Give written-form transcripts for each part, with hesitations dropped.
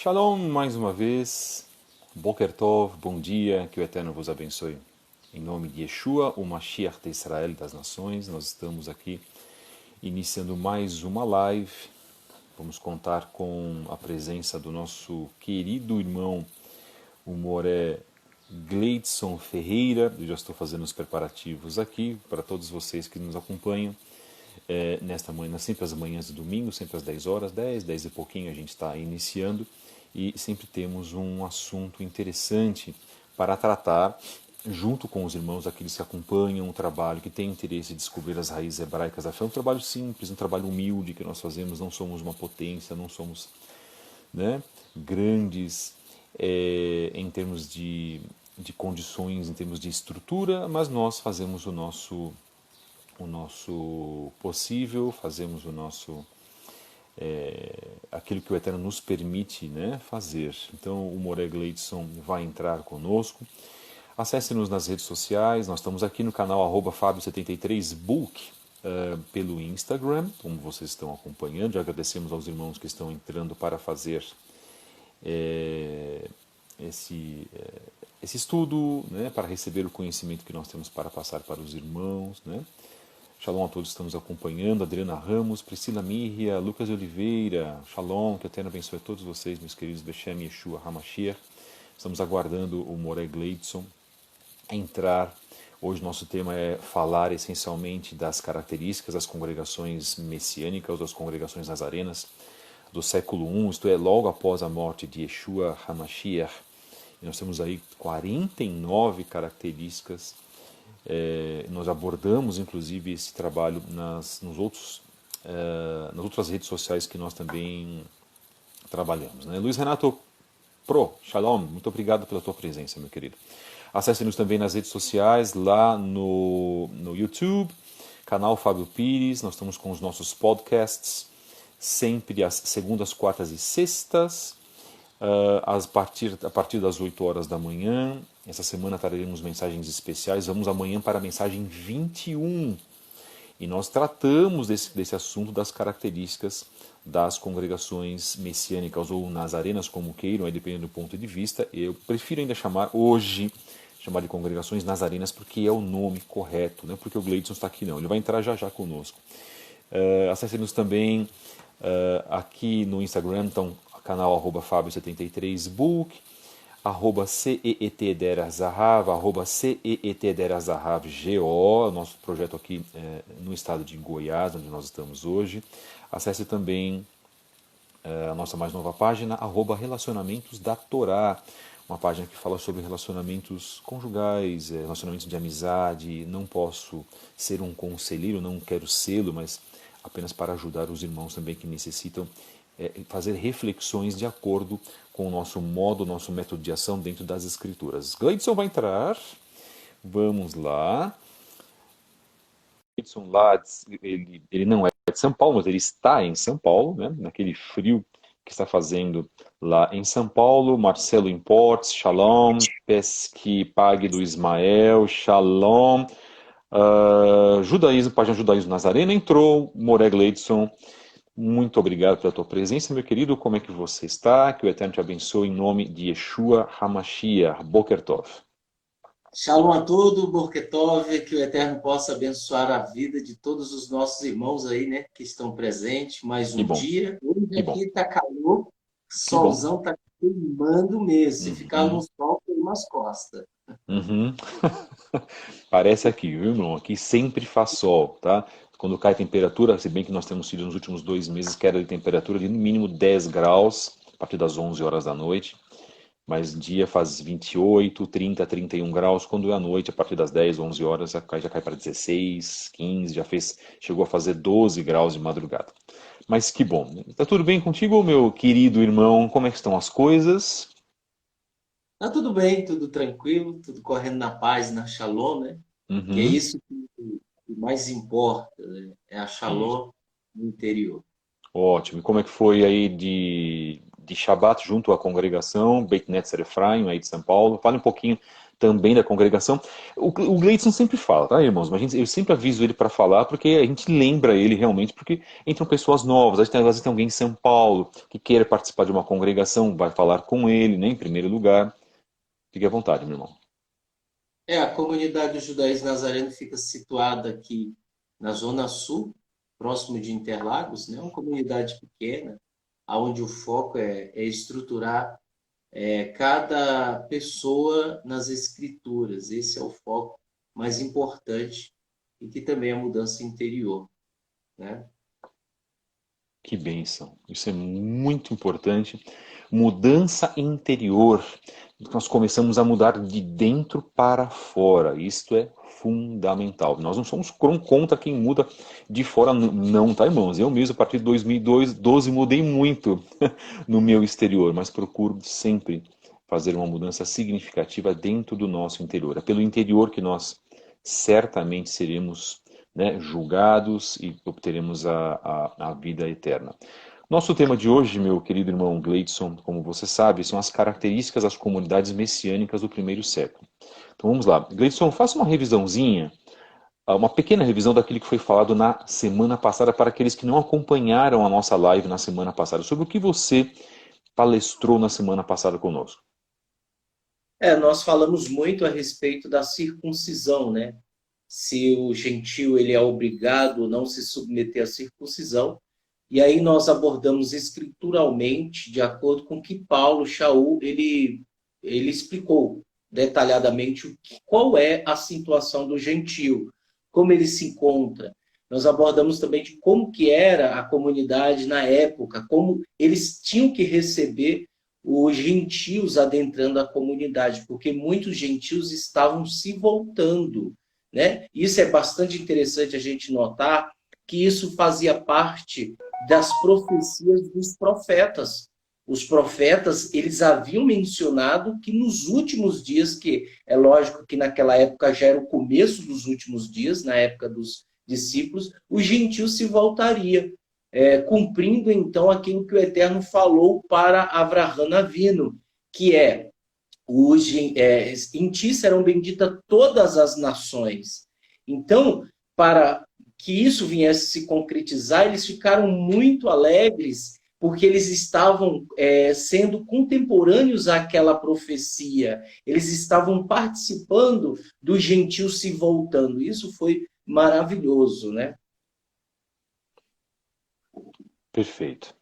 Shalom mais uma vez, Boker Tov, bom dia, que o Eterno vos abençoe. Em nome de Yeshua, o Mashiach de Israel das Nações, nós estamos aqui iniciando mais uma live. Vamos contar com a presença do nosso querido irmão, o Moré Gleidson Ferreira. Eu já estou fazendo os preparativos aqui para todos vocês que nos acompanham. Nesta manhã, sempre às manhãs de domingo, sempre às 10 horas, 10 e pouquinho a gente está iniciando e sempre temos um assunto interessante para tratar junto com os irmãos, aqueles que acompanham o trabalho, que têm interesse em descobrir as raízes hebraicas da fé. É um trabalho simples, um trabalho humilde que nós fazemos, não somos uma potência, não somos, né, grandes em termos de condições, em termos de estrutura, mas nós fazemos o nosso possível, fazemos o nosso aquilo que o Eterno nos permite, né, fazer. Então o Moré Gleidson vai entrar conosco. Acesse-nos nas redes sociais, nós estamos aqui no canal @fabio73book pelo Instagram, como vocês estão acompanhando. Já agradecemos aos irmãos que estão entrando para fazer esse estudo, né, para receber o conhecimento que nós temos para passar para os irmãos, né. Shalom a todos que estamos acompanhando, Adriana Ramos, Priscila Mirria, Lucas Oliveira, Shalom, que o Eterno abençoe a todos vocês, meus queridos Beshem, Yeshua, Hamashiach. Estamos aguardando o Moré Gleidson entrar. Hoje nosso tema é falar essencialmente das características das congregações messiânicas, das congregações nazarenas do século I, isto é, logo após a morte de Yeshua, Hamashiach. E nós temos aí 49 características. Nós abordamos inclusive esse trabalho nas outras redes sociais que nós também trabalhamos, né? Luiz Renato Pro, Shalom, muito obrigado pela tua presença, meu querido. Acesse-nos também nas redes sociais, lá no YouTube, canal Fábio Pires. Nós estamos com os nossos podcasts, sempre às segundas, quartas e sextas, a partir das 8 horas da manhã. Essa semana traremos mensagens especiais. Vamos amanhã para a mensagem 21. E nós tratamos desse assunto das características das congregações messiânicas ou nazarenas, como queiram, aí dependendo do ponto de vista. Eu prefiro ainda chamar de congregações nazarenas, porque é o nome correto, não é porque o Gleidson está aqui não, ele vai entrar já já conosco. Acesse-nos também aqui no Instagram, então, canal @fabio73book, @ceetderazahav, @ceetderazahav.go, nosso projeto aqui no estado de Goiás, onde nós estamos hoje. Acesse também a nossa mais nova página, @relacionamentos da Torá, uma página que fala sobre relacionamentos conjugais, relacionamentos de amizade. Não posso ser um conselheiro, não quero sê-lo, mas apenas para ajudar os irmãos também que necessitam fazer reflexões de acordo com o nosso modo, nosso método de ação dentro das Escrituras. Gleidson vai entrar, vamos lá. Gleidson lá, ele não é de São Paulo, mas ele está em São Paulo, né, naquele frio que está fazendo lá em São Paulo. Marcelo Importes, Shalom. Pesque Pague do Ismael, Shalom. Judaísmo, página Judaísmo Nazareno entrou, Moré Gleidson. Muito obrigado pela tua presença, meu querido. Como é que você está? Que o Eterno te abençoe em nome de Yeshua Hamashiach. Boker Tov. Shalom a todo, Borketov, que o Eterno possa abençoar a vida de todos os nossos irmãos aí, né, que estão presentes. Mais Que um bom, dia. Hoje que bom, aqui tá calor, que bom. solzão tá queimando mesmo. Se ficar no Uhum, sol, queima as costas. uhum. Parece aqui, viu, irmão? Aqui sempre faz sol, tá? Quando cai a temperatura, se bem que nós temos tido nos últimos 2 meses queda de temperatura de no mínimo 10 graus, a partir das 11 horas da noite. Mas dia faz 28, 30, 31 graus. Quando é à noite, a partir das 10, 11 horas, já cai para 16, 15, chegou a fazer 12 graus de madrugada. Mas que bom. Tá tudo bem contigo, meu querido irmão? Como é que estão as coisas? Tá tudo bem, tudo tranquilo, tudo correndo na paz, na Shalom, né? Que é Uhum. isso que mais importa, né? É a Isso. Shalom no interior. Ótimo. E como é que foi aí de Shabat junto à congregação Beit Netzer Efraim, aí de São Paulo? Fale um pouquinho também da congregação. O Gleidson sempre fala, tá, irmãos? Mas eu sempre aviso ele para falar, porque a gente lembra ele realmente, porque entram pessoas novas. Às vezes tem alguém em São Paulo que queira participar de uma congregação, vai falar com ele, né, em primeiro lugar. Fique à vontade, meu irmão. A comunidade dos judaísmos nazareno fica situada aqui na Zona Sul, próximo de Interlagos, né? Uma comunidade pequena, onde o foco é estruturar cada pessoa nas escrituras. Esse é o foco mais importante e que também é a mudança interior, né? Que bênção. Isso é muito importante. Mudança interior. Nós começamos a mudar de dentro para fora. Isto é fundamental. Nós não somos contra quem muda de fora, não, tá, irmãos? Eu mesmo, a partir de 2012, mudei muito no meu exterior, mas procuro sempre fazer uma mudança significativa dentro do nosso interior. É pelo interior que nós certamente seremos, né, julgados e obteremos a vida eterna. Nosso tema de hoje, meu querido irmão Gleidson, como você sabe, são as características das comunidades messiânicas do primeiro século. Então vamos lá. Gleidson, faça uma revisãozinha, uma pequena revisão daquilo que foi falado na semana passada para aqueles que não acompanharam a nossa live na semana passada, sobre o que você palestrou na semana passada conosco. Nós falamos muito a respeito da circuncisão, né? Se o gentio ele é obrigado a não se submeter à circuncisão. E aí nós abordamos escrituralmente, de acordo com que Paulo Shaul ele explicou detalhadamente qual é a situação do gentio, como ele se encontra. Nós abordamos também de como que era a comunidade na época, como eles tinham que receber os gentios adentrando a comunidade, porque muitos gentios estavam se voltando, né? Isso é bastante interessante a gente notar que isso fazia parte das profecias dos profetas. Os profetas, eles haviam mencionado que nos últimos dias, que é lógico que naquela época já era o começo dos últimos dias, na época dos discípulos, os gentios se voltaria, cumprindo então aquilo que o Eterno falou para Avraham Avinu, que em ti serão benditas todas as nações. Então, para que isso viesse se concretizar, eles ficaram muito alegres, porque eles estavam sendo contemporâneos àquela profecia, eles estavam participando dos gentios se voltando. Isso foi maravilhoso, né? Perfeito.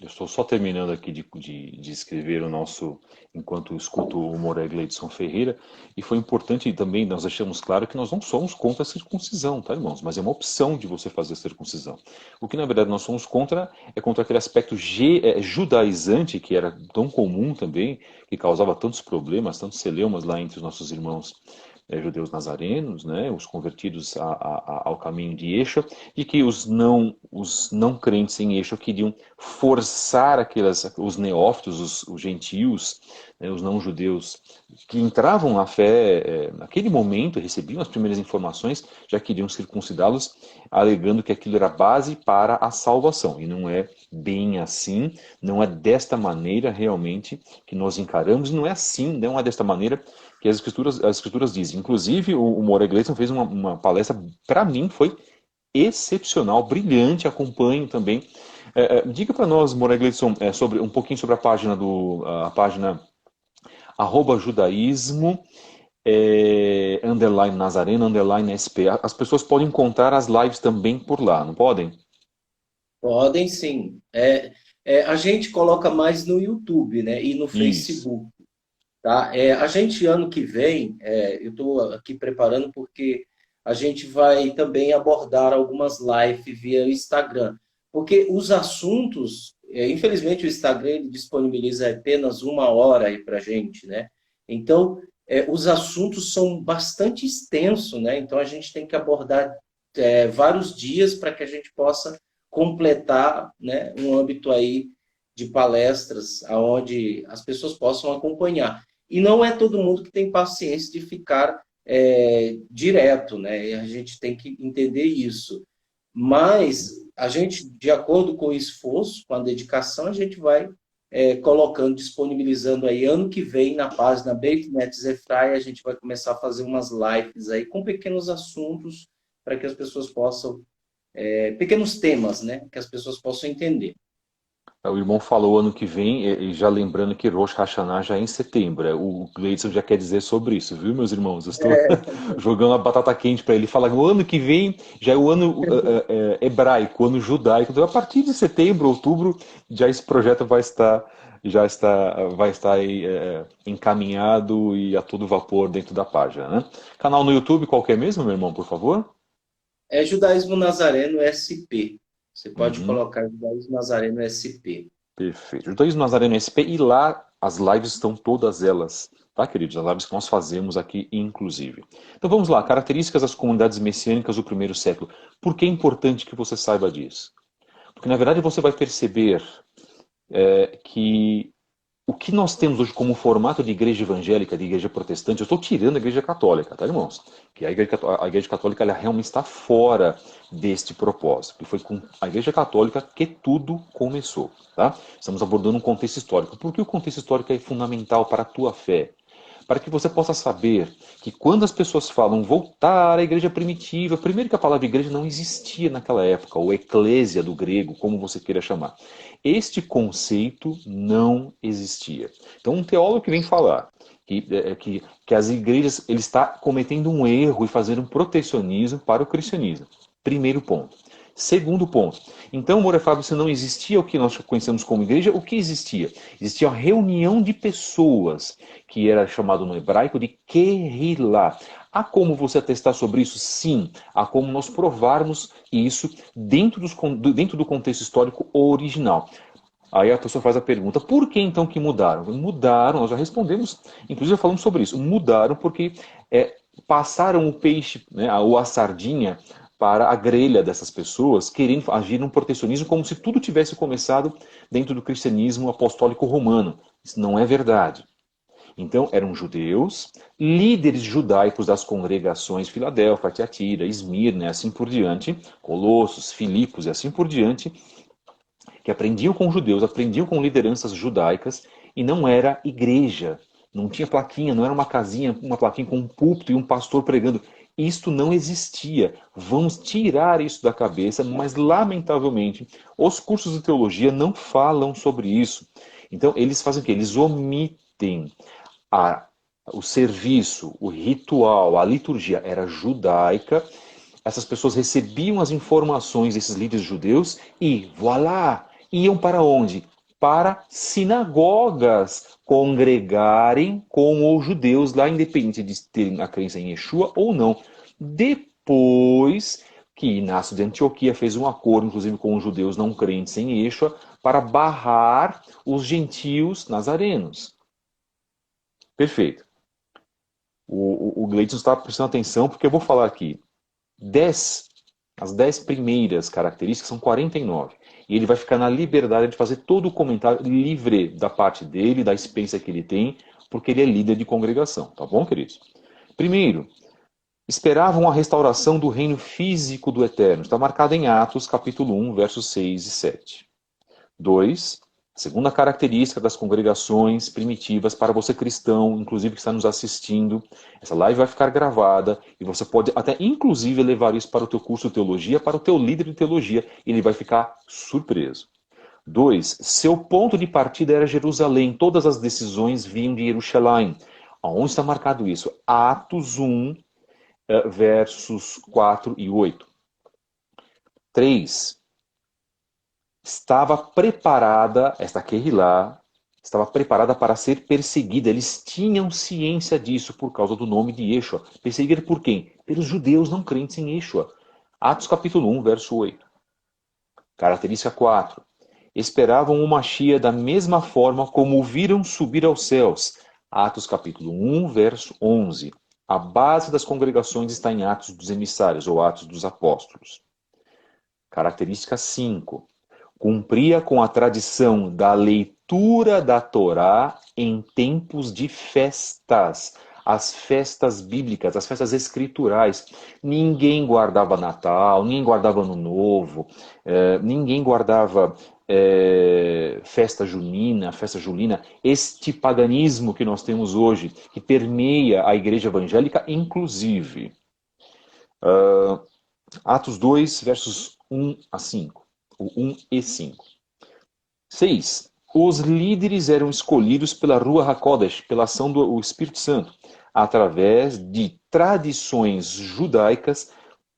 Eu estou só terminando aqui de escrever o nosso, enquanto escuto o Moré Gleidson Ferreira, e foi importante também, nós deixamos claro que nós não somos contra a circuncisão, tá, irmãos? Mas é uma opção de você fazer a circuncisão. O que, na verdade, nós somos contra é contra aquele aspecto judaizante, que era tão comum também, que causava tantos problemas, tantos celeumas lá entre os nossos irmãos judeus nazarenos, né, os convertidos ao caminho de Yeshua, e que os não crentes em Yeshua queriam forçar os neófitos, os gentios, né, os não judeus, que entravam na fé naquele momento, recebiam as primeiras informações, já queriam circuncidá-los, alegando que aquilo era base para a salvação. E não é bem assim, não é desta maneira realmente que nós encaramos, não é assim, não é desta maneira que as escrituras dizem. Inclusive, o Moré Gleidson fez uma palestra, para mim, foi excepcional, brilhante, acompanho também. Diga para nós, Moré Gleidson, sobre, um pouquinho sobre a página @judaísmo, underline Nazareno, underline SP. As pessoas podem encontrar as lives também por lá, não podem? Podem sim. A gente coloca mais no YouTube, né? E no Isso. Facebook. Tá? A gente, ano que vem, eu estou aqui preparando porque a gente vai também abordar algumas lives via Instagram. Porque os assuntos, infelizmente o Instagram ele disponibiliza apenas 1 hora aí para a gente, né? Então, os assuntos são bastante extensos, né? Então, a gente tem que abordar vários dias para que a gente possa completar, né, um âmbito aí de palestras onde as pessoas possam acompanhar. E não é todo mundo que tem paciência de ficar direto, né? E a gente tem que entender isso. Mas a gente, de acordo com o esforço, com a dedicação, a gente vai colocando, disponibilizando aí. Ano que vem, na página Beit Net Zefrai, a gente vai começar a fazer umas lives aí com pequenos assuntos para que as pessoas possam, pequenos temas, né? Que as pessoas possam entender. O irmão falou ano que vem, e já lembrando que Rosh Hashanah já é em setembro. O Gleidson já quer dizer sobre isso, viu, meus irmãos? Eu estou jogando a batata quente para ele. Fala, o ano que vem já é o ano hebraico, o ano judaico. Então, a partir de setembro, outubro, já esse projeto vai estar aí, encaminhado e a todo vapor dentro da página, né? Canal no YouTube, qual que é mesmo, meu irmão, por favor? É Judaísmo Nazareno SP. Você pode Uhum. colocar Judaísmo Nazareno SP. Perfeito. Judaísmo Nazareno SP e lá as lives estão todas elas, tá, queridos? As lives que nós fazemos aqui, inclusive. Então vamos lá, características das comunidades messiânicas do primeiro século. Por que é importante que você saiba disso? Porque na verdade você vai perceber que o que nós temos hoje como formato de igreja evangélica, de igreja protestante, eu estou tirando a igreja católica, tá, irmãos? Que a igreja católica ela realmente está fora deste propósito, que foi com a igreja católica que tudo começou, tá? Estamos abordando um contexto histórico. Por que o contexto histórico é fundamental para a tua fé? Para que você possa saber que quando as pessoas falam voltar à igreja primitiva, primeiro que a palavra igreja não existia naquela época, ou eclésia do grego, como você queira chamar. Este conceito não existia. Então um teólogo que vem falar que as igrejas ele está cometendo um erro e fazendo um protecionismo para o cristianismo. Primeiro ponto. Segundo ponto. Então, Moura Fábio, se não existia o que nós conhecemos como igreja, o que existia? Existia uma reunião de pessoas, que era chamado no hebraico de Kehillah. Há como você atestar sobre isso? Sim. Há como nós provarmos isso dentro do contexto histórico original. Aí a pessoa faz a pergunta, por que então que mudaram? Mudaram, nós já respondemos, inclusive já falamos sobre isso. Mudaram porque passaram o peixe, né, ou a sardinha, para a grelha dessas pessoas, querendo agir num protecionismo como se tudo tivesse começado dentro do cristianismo apostólico romano. Isso não é verdade. Então, eram judeus, líderes judaicos das congregações Filadélfia, Tiatira, Esmirna, e assim por diante, Colossos, Filipos e assim por diante, que aprendiam com judeus, aprendiam com lideranças judaicas, e não era igreja. Não tinha plaquinha, não era uma casinha, uma plaquinha com um púlpito e um pastor pregando. Isto não existia. Vamos tirar isso da cabeça, mas lamentavelmente os cursos de teologia não falam sobre isso. Então eles fazem o quê? Eles omitem o serviço, o ritual, a liturgia era judaica. Essas pessoas recebiam as informações desses líderes judeus e, voilá, iam para onde? Para sinagogas congregarem com os judeus lá, independente de terem a crença em Yeshua ou não. Depois que Inácio de Antioquia fez um acordo, inclusive com os judeus não crentes em Yeshua, para barrar os gentios nazarenos. Perfeito. O Gleidson está prestando atenção porque eu vou falar aqui. As 10 primeiras características são 49. E ele vai ficar na liberdade de fazer todo o comentário livre da parte dele, da experiência que ele tem, porque ele é líder de congregação. Tá bom, queridos? Primeiro, esperavam a restauração do reino físico do Eterno. Está marcado em Atos, capítulo 1, versos 6 e 7. 2. A segunda característica das congregações primitivas para você cristão, inclusive que está nos assistindo, essa live vai ficar gravada e você pode até inclusive levar isso para o teu curso de teologia, para o teu líder de teologia, e ele vai ficar surpreso. 2. Seu ponto de partida era Jerusalém, todas as decisões vinham de Jerusalém. Aonde está marcado isso? Atos 1, versos 4 e 8. 3. Estava preparada, esta Kehillah, estava preparada para ser perseguida. Eles tinham ciência disso por causa do nome de Yeshua. Perseguida por quem? Pelos judeus não crentes em Yeshua. Atos capítulo 1, verso 8. Característica 4. Esperavam uma Mashiach da mesma forma como o viram subir aos céus. Atos capítulo 1, verso 11. A base das congregações está em Atos dos Emissários, ou Atos dos Apóstolos. Característica 5. Cumpria com a tradição da leitura da Torá em tempos de festas. As festas bíblicas, as festas escriturais. Ninguém guardava Natal, ninguém guardava Ano Novo, ninguém guardava festa julina, este paganismo que nós temos hoje, que permeia a igreja evangélica, inclusive. Atos 2, versos 1 a 5. O 1 e 5. 6. Os líderes eram escolhidos pela Rua HaKodesh, pela ação do Espírito Santo, através de tradições judaicas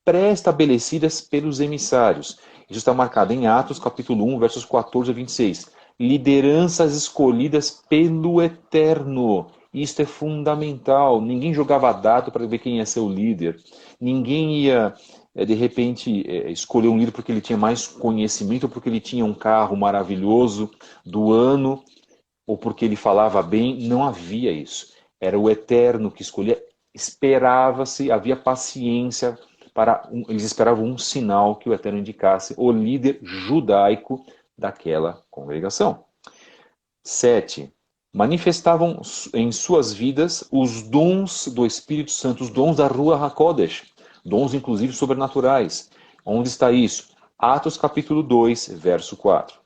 pré-estabelecidas pelos emissários. Isso está marcado em Atos, capítulo 1, versos 14 a 26. Lideranças escolhidas pelo Eterno. Isto é fundamental. Ninguém jogava dado para ver quem ia ser o líder. Ninguém ia, de repente, escolher um líder porque ele tinha mais conhecimento, ou porque ele tinha um carro maravilhoso do ano, ou porque ele falava bem. Não havia isso. Era o Eterno que escolhia. Esperava-se, havia paciência. Eles esperavam um sinal que o Eterno indicasse o líder judaico daquela congregação. 7. Manifestavam em suas vidas os dons do Espírito Santo, os dons da Rua HaKodesh, dons inclusive sobrenaturais. Onde está isso? Atos capítulo 2, verso 4.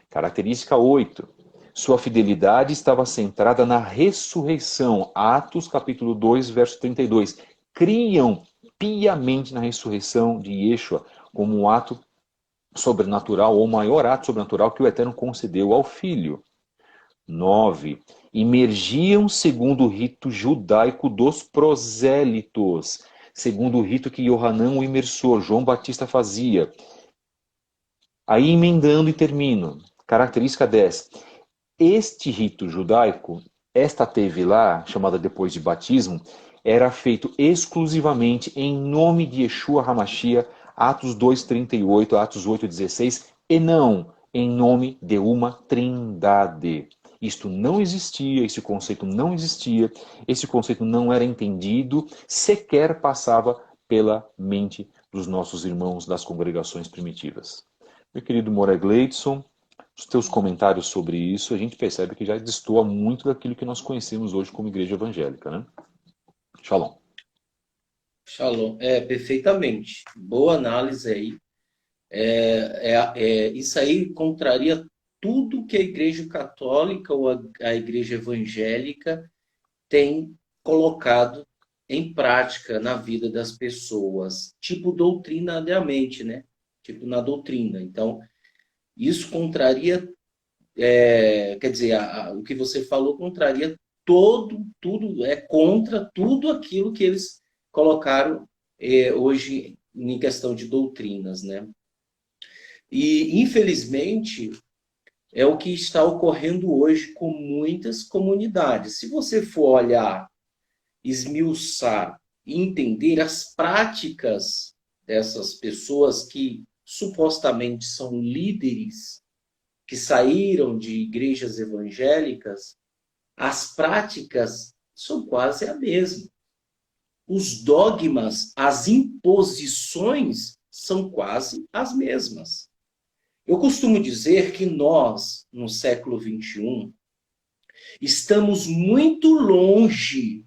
Característica 8. Sua fidelidade estava centrada na ressurreição. Atos capítulo 2, verso 32. Criam piamente na ressurreição de Yeshua como um ato sobrenatural, ou o maior ato sobrenatural que o Eterno concedeu ao Filho. 9. Imergiam segundo o rito judaico dos prosélitos, segundo o rito que Yohanan, o imersor, João Batista, fazia. Aí emendando e termino. Característica 10. Este rito judaico, esta teve lá, chamada depois de batismo, era feito exclusivamente em nome de Yeshua HaMashiach, Atos 2:38, Atos 8:16, e não em nome de uma trindade. Isto não existia, esse conceito não existia, esse conceito não era entendido, sequer passava pela mente dos nossos irmãos das congregações primitivas. Meu querido Moré Gleidson, os teus comentários sobre isso, a gente percebe que já destoa muito daquilo que nós conhecemos hoje como igreja evangélica, né? Shalom. Shalom. Perfeitamente. Boa análise aí. Isso aí contraria tudo que a Igreja Católica ou a Igreja Evangélica tem colocado em prática na vida das pessoas, tipo doutrinariamente, né? Tipo na doutrina. Então, isso contraria, quer dizer, o que você falou contraria tudo, é contra tudo aquilo que eles colocaram hoje em questão de doutrinas, né? E, infelizmente, é o que está ocorrendo hoje com muitas comunidades. Se você for olhar, esmiuçar e entender as práticas dessas pessoas que supostamente são líderes, que saíram de igrejas evangélicas, as práticas são quase a mesma. Os dogmas, as imposições são quase as mesmas. Eu costumo dizer que nós, no século XXI, estamos muito longe,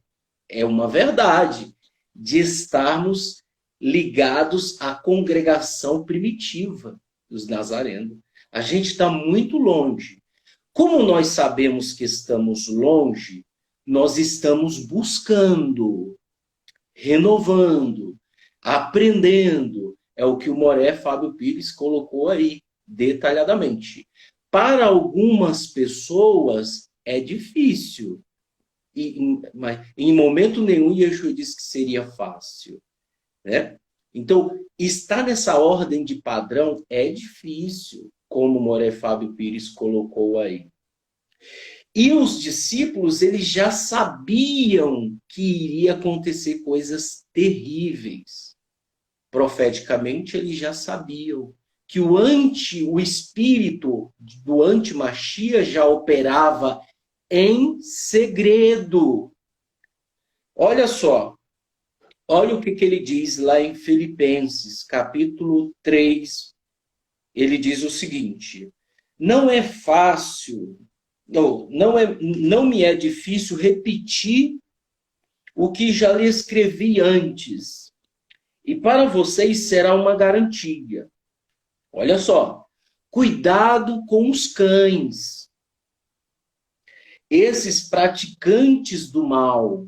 é uma verdade, de estarmos ligados à congregação primitiva dos nazarenos. A gente está muito longe. Como nós sabemos que estamos longe, nós estamos buscando, renovando, aprendendo. É o que o Moré Fábio Pires colocou aí, detalhadamente. Para algumas pessoas é difícil. Mas em momento nenhum Yeshua disse que seria fácil, né? Então, estar nessa ordem de padrão é difícil, como o Moré Fábio Pires colocou aí. E os discípulos, eles já sabiam que iria acontecer coisas terríveis. Profeticamente, eles já sabiam que o espírito do anti-Machia já operava em segredo. Olha só, olha o que ele diz lá em Filipenses, capítulo 3. Ele diz o seguinte: não é fácil, não me é difícil repetir o que já lhe escrevi antes. E para vocês será uma garantia. Olha só, cuidado com os cães. Esses praticantes do mal,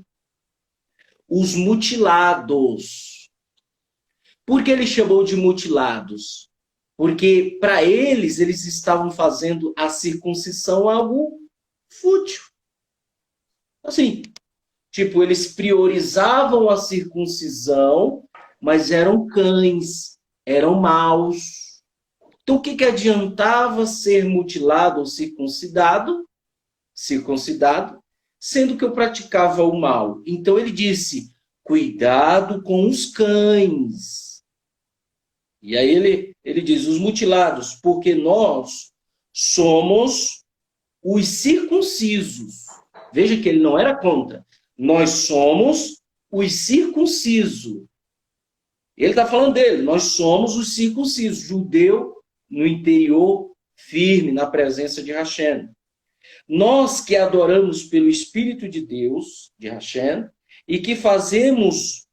os mutilados. Por que ele chamou de mutilados? Porque para eles estavam fazendo a circuncisão algo fútil. Assim, tipo, eles priorizavam a circuncisão, mas eram cães, eram maus. Então, o que adiantava ser mutilado ou circuncidado, sendo que eu praticava o mal? Então, ele disse, cuidado com os cães. E aí ele diz, os mutilados, porque nós somos os circuncisos. Veja que ele não era contra. Nós somos os circuncisos. Ele está falando dele, nós somos os circuncisos, judeu no interior, firme, na presença de Hashem. Nós que adoramos pelo Espírito de Deus, de Hashem, e que fazemos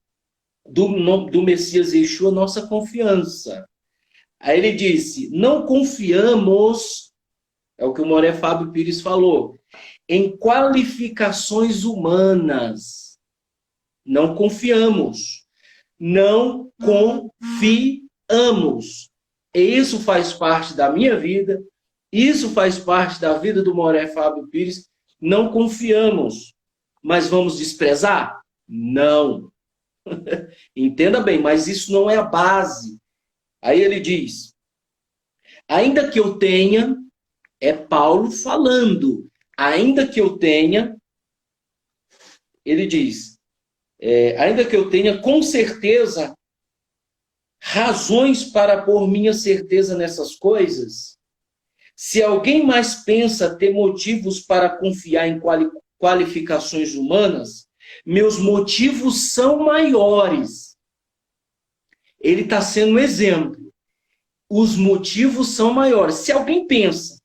do Messias Yeshua nossa confiança. Aí ele disse, não confiamos, é o que o Moré Fábio Pires falou, em qualificações humanas. Não confiamos. Não confiamos. E isso faz parte da minha vida, isso faz parte da vida do Moré Fábio Pires. Não confiamos. Mas vamos desprezar? Não. Entenda bem, mas isso não é a base. Aí ele diz, ainda que eu tenha, é Paulo falando, ainda que eu tenha, ele diz, ainda que eu tenha com certeza razões para pôr minha certeza nessas coisas, se alguém mais pensa ter motivos para confiar em qualificações humanas, meus motivos são maiores. Ele está sendo um exemplo. Os motivos são maiores. Se alguém pensa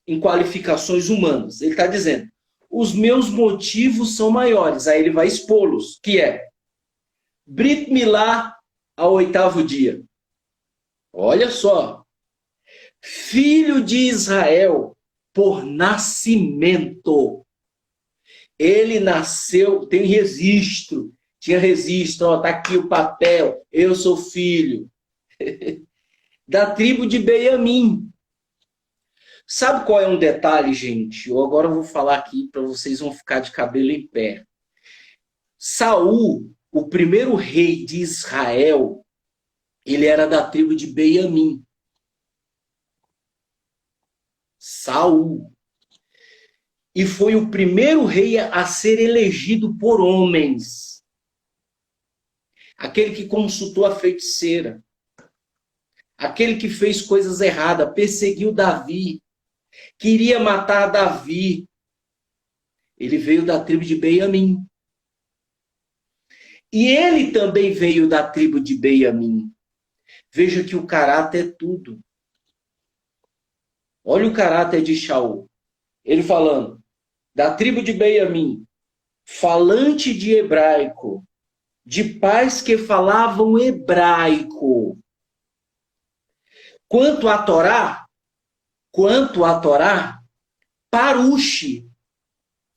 em qualificações humanas, ele está dizendo, os meus motivos são maiores. Aí ele vai expô-los, que é Brit Milá ao 8º dia. Olha só. Filho de Israel por nascimento. Ele nasceu, tem registro. Tinha registro, está aqui o papel. Eu sou filho. Da tribo de Benjamim. Sabe qual é um detalhe, gente? Eu agora vou falar aqui para vocês vão ficar de cabelo em pé. Saul, o primeiro rei de Israel, ele era da tribo de Benjamim. Saul. E foi o primeiro rei a ser elegido por homens. Aquele que consultou a feiticeira. Aquele que fez coisas erradas, perseguiu Davi. Queria matar Davi. Ele veio da tribo de Benjamim. E ele também veio da tribo de Benjamim. Veja que o caráter é tudo. Olha o caráter de Shaul. Ele falando, da tribo de Benjamim, falante de hebraico, de pais que falavam hebraico. Quanto à Torá, Parushi,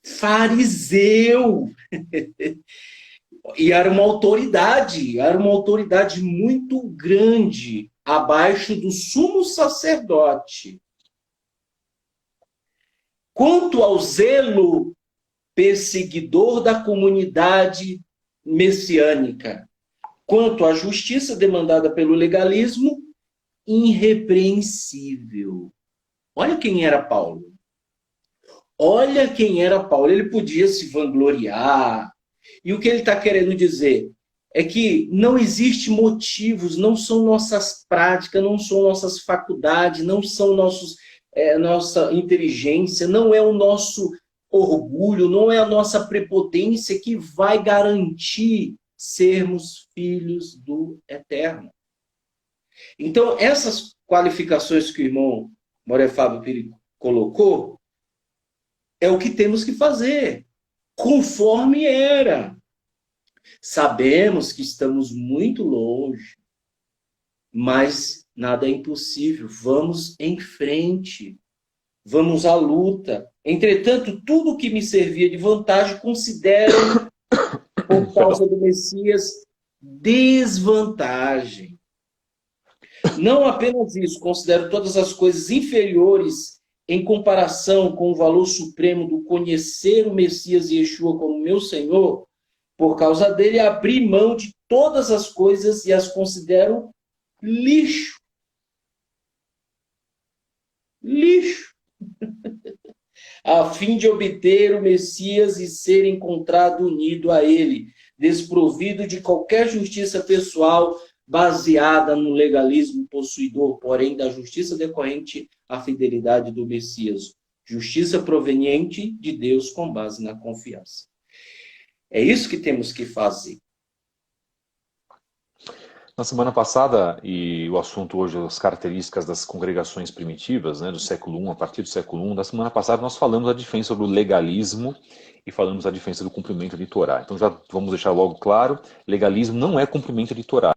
fariseu. E era uma autoridade muito grande, abaixo do sumo sacerdote. Quanto ao zelo perseguidor da comunidade messiânica, quanto à justiça demandada pelo legalismo, irrepreensível. Olha quem era Paulo. Olha quem era Paulo. Ele podia se vangloriar. E o que ele está querendo dizer é que não existe motivos, não são nossas práticas, não são nossas faculdades, não são nossa inteligência, não é o nosso orgulho, não é a nossa prepotência que vai garantir sermos filhos do Eterno. Então, essas qualificações que o irmão Moré Fábio Pires colocou, é o que temos que fazer, conforme era. Sabemos que estamos muito longe, mas nada é impossível. Vamos em frente. Vamos à luta. Entretanto, tudo que me servia de vantagem, considero, por Perdão. causa do Messias, desvantagem. Não apenas isso, considero todas as coisas inferiores em comparação com o valor supremo do conhecer o Messias Yeshua como meu Senhor. Por causa dele, abri mão de todas as coisas e as considero lixo. Lixo. A fim de obter o Messias e ser encontrado unido a ele, desprovido de qualquer justiça pessoal baseada no legalismo possuidor, porém da justiça decorrente à fidelidade do Messias. Justiça proveniente de Deus com base na confiança. É isso que temos que fazer. Na semana passada, e o assunto hoje, as características das congregações primitivas, né, do século I, a partir do século I, da semana passada nós falamos a diferença sobre o legalismo e falamos a diferença do cumprimento de Torá. Então já vamos deixar logo claro, legalismo não é cumprimento de Torá.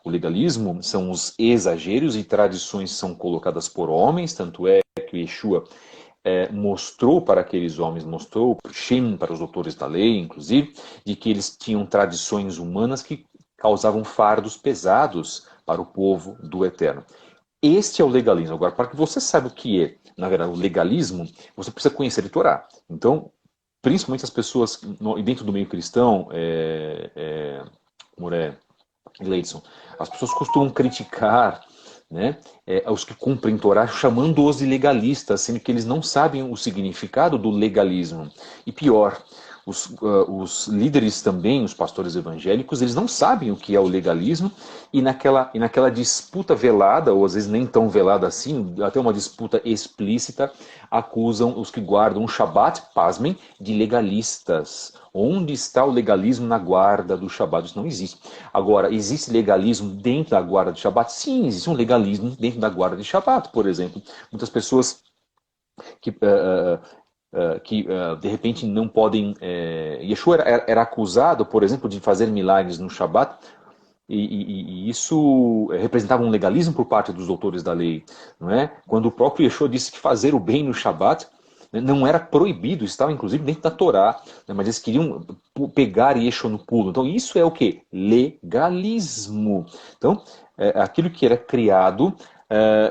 O legalismo são os exageros e tradições que são colocadas por homens, tanto é que Yeshua mostrou para aqueles homens, mostrou para os doutores da lei, inclusive, de que eles tinham tradições humanas que causavam fardos pesados para o povo do Eterno. Este é o legalismo. Agora, para que você saiba o que é, na verdade, o legalismo, você precisa conhecer a Torá. Então, principalmente as pessoas dentro do meio cristão, Moré, Gleidson, as pessoas costumam criticar, né, os que cumprem Torá, chamando-os de legalistas, sendo que eles não sabem o significado do legalismo. E pior, os líderes também, os pastores evangélicos, eles não sabem o que é o legalismo, e naquela disputa velada, ou às vezes nem tão velada assim, até uma disputa explícita, acusam os que guardam o Shabat, pasmem, de legalistas. Onde está o legalismo na guarda do Shabat? Isso não existe. Agora, existe legalismo dentro da guarda do Shabat? Sim, existe um legalismo dentro da guarda de Shabat, por exemplo. Muitas pessoas que de repente não podem... Yeshua era acusado, por exemplo, de fazer milagres no Shabat, e isso representava um legalismo por parte dos doutores da lei, não é? Quando o próprio Yeshua disse que fazer o bem no Shabat, né, não era proibido, estava inclusive dentro da Torá, né, mas eles queriam pegar Yeshua no pulo. Então isso é o que? Legalismo. Então, aquilo que era criado,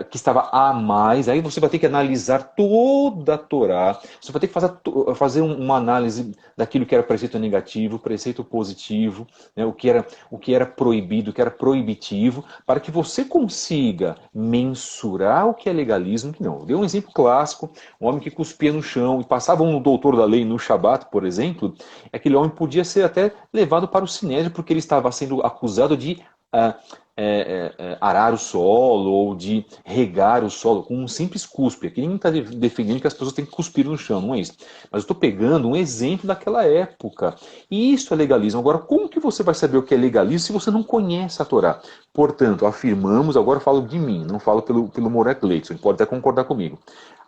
que estava a mais, aí você vai ter que analisar toda a Torá, você vai ter que fazer uma análise daquilo que era preceito negativo, preceito positivo, né, o que era proibido, o que era proibitivo, para que você consiga mensurar o que é legalismo. Não, eu dei um exemplo clássico, um homem que cuspia no chão e passava um doutor da lei no Shabat, por exemplo, aquele homem podia ser até levado para o sinédrio porque ele estava sendo acusado de arar o solo ou de regar o solo com um simples cuspe. Aqui ninguém está defendendo que as pessoas têm que cuspir no chão, não é isso. Mas eu estou pegando um exemplo daquela época. E isso é legalismo. Agora, como que você vai saber o que é legalismo se você não conhece a Torá? Portanto, afirmamos, agora eu falo de mim, não falo pelo Moré Leitson, ele pode até concordar comigo.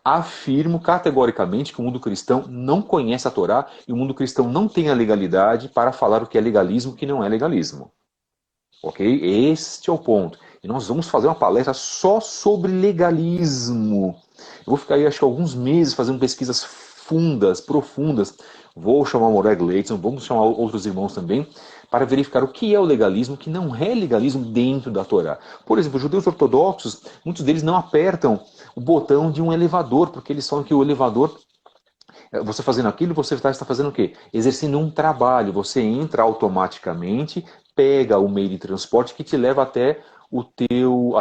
Afirmo categoricamente que o mundo cristão não conhece a Torá e o mundo cristão não tem a legalidade para falar o que é legalismo e o que não é legalismo. Ok? Este é o ponto. E nós vamos fazer uma palestra só sobre legalismo. Eu vou ficar aí, acho que alguns meses fazendo pesquisas fundas, profundas. Vou chamar o Morag Leitson, vamos chamar outros irmãos também, para verificar o que é o legalismo, o que não é legalismo dentro da Torá. Por exemplo, os judeus ortodoxos, muitos deles não apertam o botão de um elevador, porque eles falam que o elevador... Você fazendo aquilo, você está fazendo o quê? Exercendo um trabalho. Você entra automaticamente, pega o meio de transporte que te leva até o teu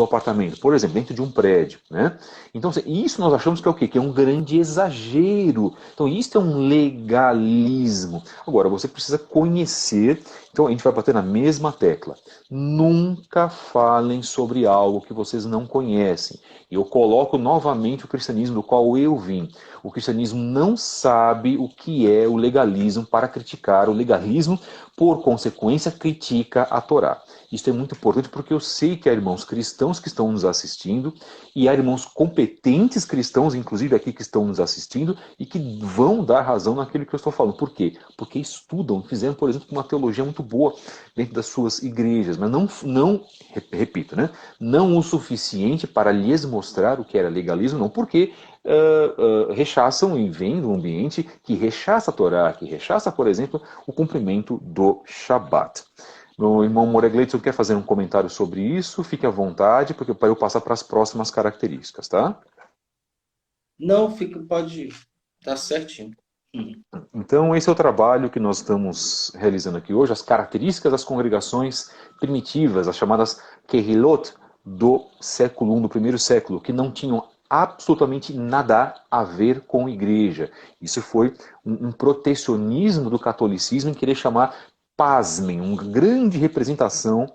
apartamento, por exemplo, dentro de um prédio, né? Então, isso nós achamos que é o quê? Que é um grande exagero. Então, isso é um legalismo. Agora, você precisa conhecer. Então, a gente vai bater na mesma tecla. Nunca falem sobre algo que vocês não conhecem. E eu coloco novamente o cristianismo do qual eu vim. O cristianismo não sabe o que é o legalismo para criticar o legalismo, por consequência, critica a Torá. Isso é muito importante porque eu sei que há irmãos cristãos que estão nos assistindo e há irmãos competentes cristãos, inclusive aqui que estão nos assistindo, e que vão dar razão naquilo que eu estou falando. Por quê? Porque estudam, fizeram, por exemplo, uma teologia muito boa dentro das suas igrejas, mas não repito, né? Não o suficiente para lhes mostrar o que era legalismo, não, porque rechaçam e vêm do ambiente que rechaça a Torá, que rechaça, por exemplo, o cumprimento do Shabat. Meu irmão Moregleito, quer fazer um comentário sobre isso? Fique à vontade, porque para eu passar para as próximas características, tá? Não, fica, pode estar certinho. Então, esse é o trabalho que nós estamos realizando aqui hoje, as características das congregações primitivas, as chamadas Kehilot do século I, do primeiro século, que não tinham absolutamente nada a ver com igreja. Isso foi um protecionismo do catolicismo em querer chamar, pasmem, uma grande representação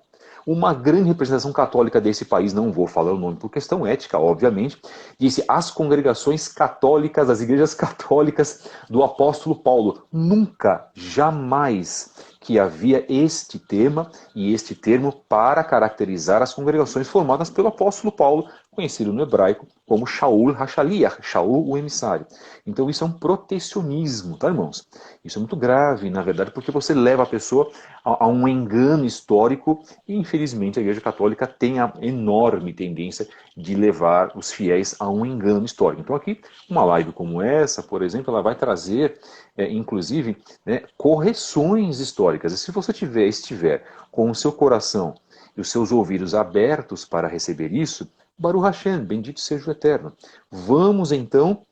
católica desse país, não vou falar o nome por questão ética, obviamente, disse as congregações católicas, as igrejas católicas do apóstolo Paulo. Nunca, jamais que havia este tema e este termo para caracterizar as congregações formadas pelo apóstolo Paulo, conhecido no hebraico como Shaul HaShaliach, Shaul o emissário. Então isso é um protecionismo, tá, irmãos? Isso é muito grave, na verdade, porque você leva a pessoa a um engano histórico e, infelizmente, a Igreja Católica tem a enorme tendência de levar os fiéis a um engano histórico. Então aqui, uma live como essa, por exemplo, ela vai trazer, inclusive, né, correções históricas. E se você estiver com o seu coração e os seus ouvidos abertos para receber isso, Baruch Hashem, bendito seja o Eterno. Vamos então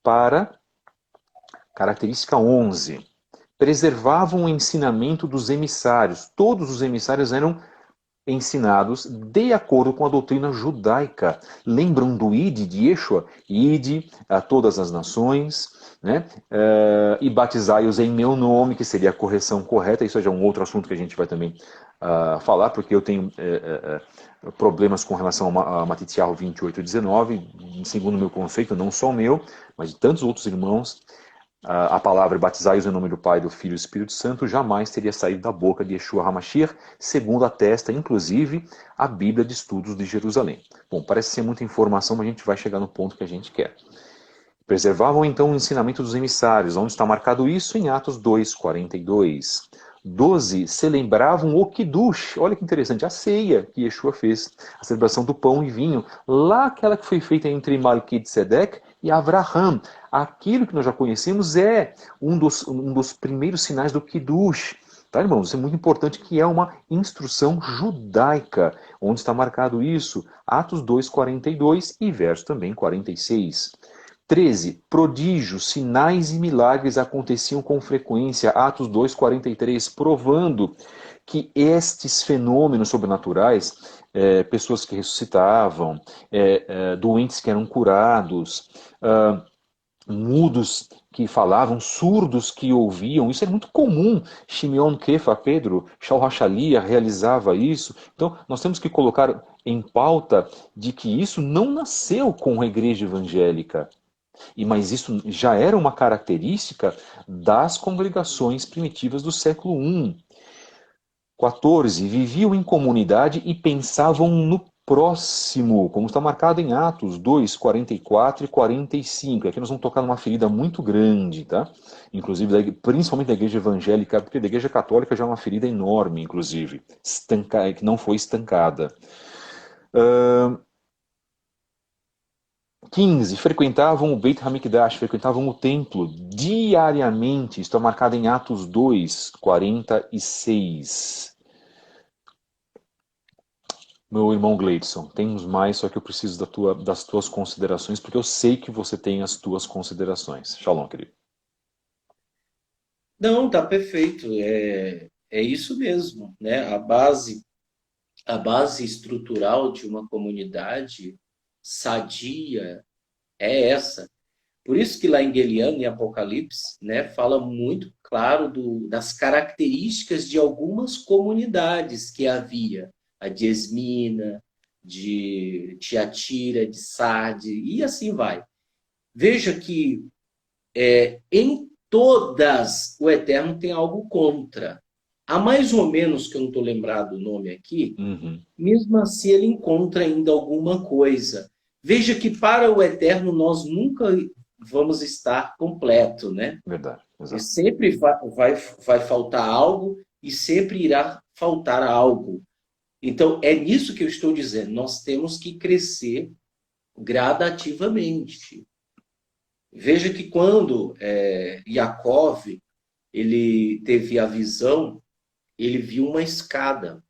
para característica 11. Preservavam o ensinamento dos emissários. Todos os emissários eram ensinados de acordo com a doutrina judaica. Lembram do Ide de Yeshua? Ide a todas as nações, né? E batizai-os em meu nome, que seria a correção correta. Isso já é um outro assunto que a gente vai também falar, porque eu tenho problemas com relação a Matitiahu 28:19, segundo o meu conceito, não só o meu, mas de tantos outros irmãos. A palavra batizai-os em nome do Pai, do Filho e do Espírito Santo jamais teria saído da boca de Yeshua HaMashiach, segundo atesta, inclusive, a Bíblia de Estudos de Jerusalém. Bom, parece ser muita informação, mas a gente vai chegar no ponto que a gente quer. Preservavam então o ensinamento dos emissários. Onde está marcado isso? Em Atos 2:42. 12. Se lembravam o Kiddush. Olha que interessante, a ceia que Yeshua fez, a celebração do pão e vinho, lá aquela que foi feita entre Malquisedec e Avraham. Aquilo que nós já conhecemos é um dos primeiros sinais do Kiddush. Tá, irmãos? Isso é muito importante, que é uma instrução judaica. Onde está marcado isso? Atos 2:42 e verso também 46. 13. Prodígios, sinais e milagres aconteciam com frequência. Atos 2:43, provando que estes fenômenos sobrenaturais, pessoas que ressuscitavam, doentes que eram curados, mudos que falavam, surdos que ouviam, isso é muito comum. Shimeon Kefa, Pedro, Shaul HaShaliach realizava isso. Então, nós temos que colocar em pauta de que isso não nasceu com a igreja evangélica. Mas isso já era uma característica das congregações primitivas do século I. 14. Viviam em comunidade e pensavam no próximo, como está marcado em Atos 2, 44 e 45. Aqui nós vamos tocar numa ferida muito grande, tá? Inclusive, principalmente da igreja evangélica, porque da igreja católica já é uma ferida enorme, inclusive, que não foi estancada. 15. Frequentavam o Beit HaMikdash, frequentavam o templo diariamente. Está marcado em Atos 2, 46. Meu irmão Gleidson, temos mais, só que eu preciso das tuas considerações, porque eu sei que você tem as tuas considerações. Shalom, querido. Não, tá perfeito. É isso mesmo, né? A base estrutural de uma comunidade sadia é essa. Por isso que lá em Gueliano, em Apocalipse, né, fala muito claro das características de algumas comunidades que havia. A de Esmina, de Tiatira, de Sarde, e assim vai. Veja que em todas o Eterno tem algo contra. Há mais ou menos, que eu não estou lembrado o nome aqui, Uhum. mesmo assim ele encontra ainda alguma coisa. Veja que para o Eterno nós nunca vamos estar completo, né? Verdade, E exato. sempre vai faltar algo e sempre irá faltar algo. Então, é nisso que eu estou dizendo. Nós temos que crescer gradativamente. Veja que quando Yaakov ele teve a visão, ele viu uma escada.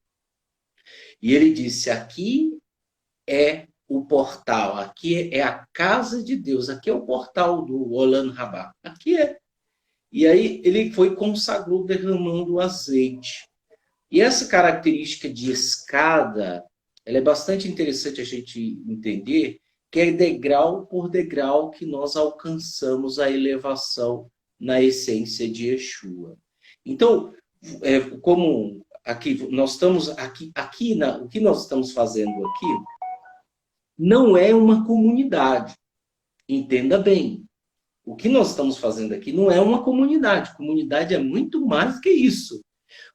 E ele disse, aqui é o portal, aqui é a casa de Deus, aqui é o portal do Olam Rabá. Aqui é. E aí ele foi e consagrou derramando o azeite. E essa característica de escada, ela é bastante interessante a gente entender, que é degrau por degrau que nós alcançamos a elevação na essência de Yeshua. Então, como aqui nós estamos o que nós estamos fazendo aqui não é uma comunidade. Entenda bem. O que nós estamos fazendo aqui não é uma comunidade. Comunidade é muito mais do que isso.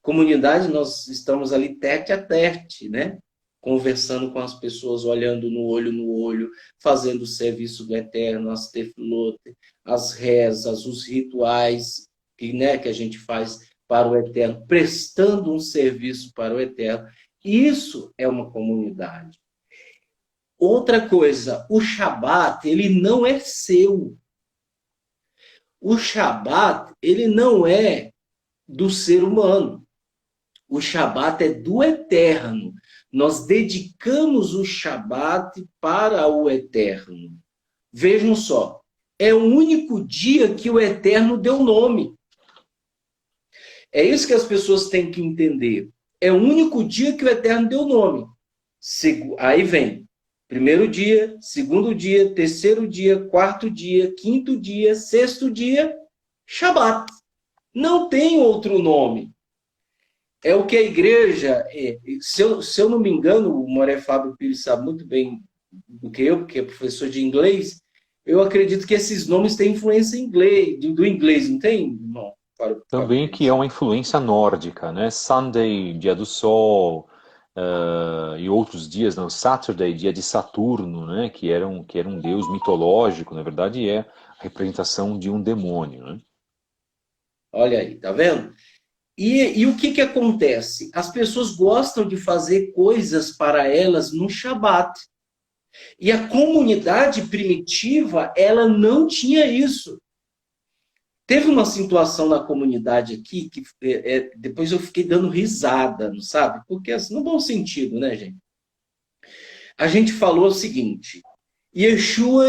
Comunidade, nós estamos ali tete a tete, né? Conversando com as pessoas, olhando no olho, fazendo o serviço do Eterno, as tefilot, as rezas, os rituais que a gente faz para o Eterno, prestando um serviço para o Eterno. Isso é uma comunidade. Outra coisa, o Shabat, ele não é seu. O Shabat, ele não é do ser humano. O Shabat é do Eterno. Nós dedicamos o Shabat para o Eterno. Vejam só, é o único dia que o Eterno deu nome. É isso que as pessoas têm que entender. É o único dia que o Eterno deu nome. Aí vem, primeiro dia, segundo dia, terceiro dia, quarto dia, quinto dia, sexto dia, Shabat. Não tem outro nome. É o que a igreja, se eu não me engano, o Moré Fábio Pires sabe muito bem do que eu, porque é professor de inglês, eu acredito que esses nomes têm influência em inglês, do inglês, não tem, irmão? Fábio Também que é Pires. uma influência nórdica, né? Sunday, dia do sol, e outros dias, não, Saturday, dia de Saturno, né? Que era um deus mitológico, na verdade é a representação de um demônio, né? Olha aí, tá vendo? E o que acontece? As pessoas gostam de fazer coisas para elas no Shabat. E a comunidade primitiva, ela não tinha isso. Teve uma situação na comunidade aqui que depois eu fiquei dando risada, não sabe? Porque assim, no bom sentido, né, gente? A gente falou o seguinte: Yeshua,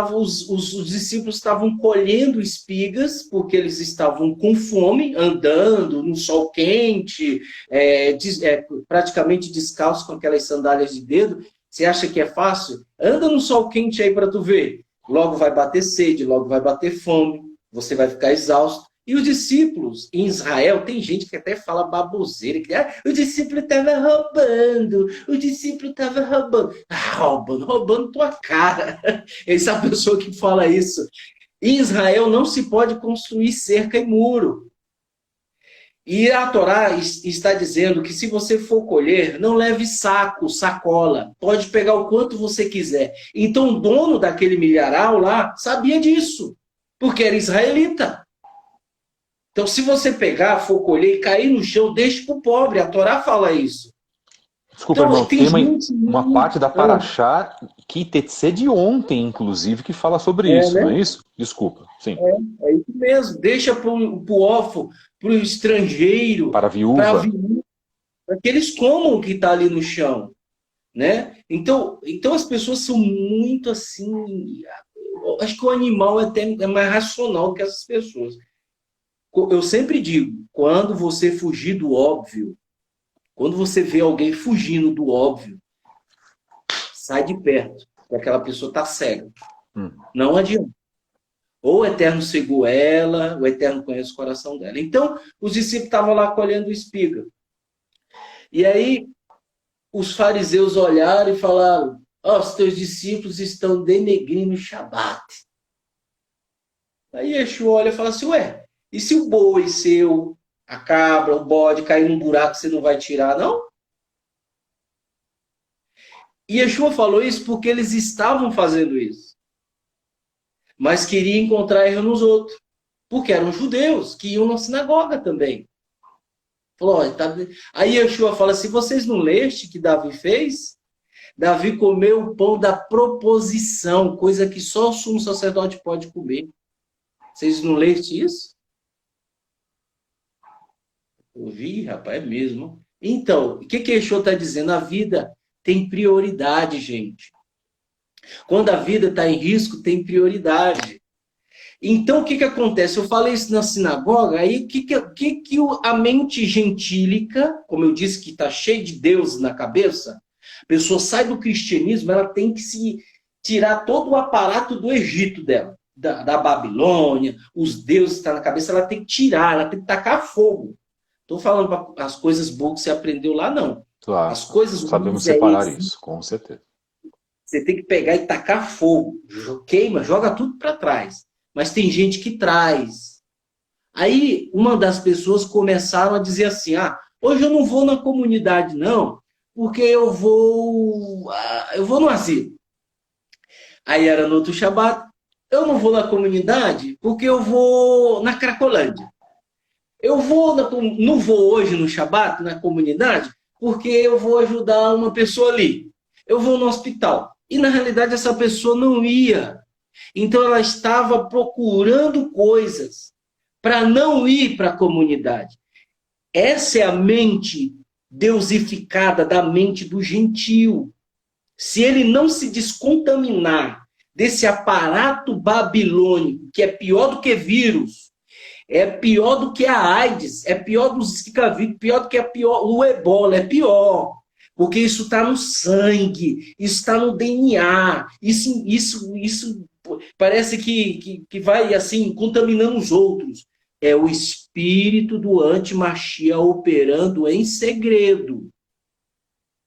os discípulos estavam colhendo espigas porque eles estavam com fome, andando no sol quente, praticamente descalços com aquelas sandálias de dedo. Você acha que é fácil? Anda no sol quente aí para tu ver. Logo vai bater sede, logo vai bater fome, você vai ficar exausto. E os discípulos em Israel, tem gente que até fala baboseira, que o discípulo estava roubando, o discípulo estava roubando. Roubando tua cara. Essa pessoa que fala isso. Em Israel não se pode construir cerca e muro. E a Torá está dizendo que se você for colher, não leve saco, sacola. Pode pegar o quanto você quiser. Então o dono daquele milharal lá sabia disso, porque era israelita. Então, se você pegar, for colher e cair no chão, deixe para o pobre. A Torá fala isso. Desculpa, Então, irmão, tem tem gente... uma parte da Paraxá que tetsê de ontem, inclusive, que fala sobre isso, não Né? é isso? Desculpa, sim. É isso mesmo. Deixa para o órfão, para o estrangeiro, Para a para viúva. que eles comam o que está ali no chão. Né? Então as pessoas são muito assim... Acho que o animal é mais racional do que essas pessoas. Eu sempre digo, quando você fugir do óbvio, quando você vê alguém fugindo do óbvio, sai de perto, porque aquela pessoa está cega. Hum. Não adianta. Ou o Eterno cegou ela, o Eterno conhece o coração dela. Então, os discípulos estavam lá colhendo espiga. E aí, os fariseus olharam e falaram: os teus discípulos estão denegrindo o Shabat. Aí Yeshua olha e fala assim, ué, e se o boi seu, a cabra, o bode cair num buraco, você não vai tirar, não? E Yeshua falou isso porque eles estavam fazendo isso, mas queria encontrar erro nos outros, porque eram judeus que iam na sinagoga também. Falou, ó, tá... Aí Yeshua fala assim, vocês não leste que Davi fez? Davi comeu o pão da proposição, coisa que só o sumo sacerdote pode comer. Vocês não leste isso? Ouvi, rapaz, é mesmo. Então, o que que Yeshua está dizendo? A vida tem prioridade, gente. Quando a vida está em risco, tem prioridade. Então, o que que acontece? Eu falei isso na sinagoga, aí a mente gentílica, como eu disse que está cheia de Deus na cabeça, a pessoa sai do cristianismo, ela tem que se tirar todo o aparato do Egito dela, da Babilônia, os deuses que estão na cabeça, ela tem que tirar, ela tem que tacar fogo. Estou falando as coisas boas que você aprendeu lá, não. Claro, As coisas sabemos ruins é separar esse. isso, com certeza. Você tem que pegar e tacar fogo. Queima, joga tudo para trás. Mas tem gente que traz. Aí, uma das pessoas começaram a dizer assim, hoje eu não vou na comunidade, não, porque eu vou no asilo. Aí era no outro Shabat, eu não vou na comunidade, porque eu vou na Cracolândia. Não vou hoje no Shabat, na comunidade, porque eu vou ajudar uma pessoa ali. Eu vou no hospital. E, na realidade, essa pessoa não ia. Então, ela estava procurando coisas para não ir para a comunidade. Essa é a mente deusificada da mente do gentio. Se ele não se descontaminar desse aparato babilônico, que é pior do que vírus, é pior do que a AIDS, é pior do Zika vírus, pior do que o ebola, é pior. Porque isso está no sangue, isso está no DNA, isso parece que vai assim, contaminando os outros. É o espírito do antimachia operando em segredo.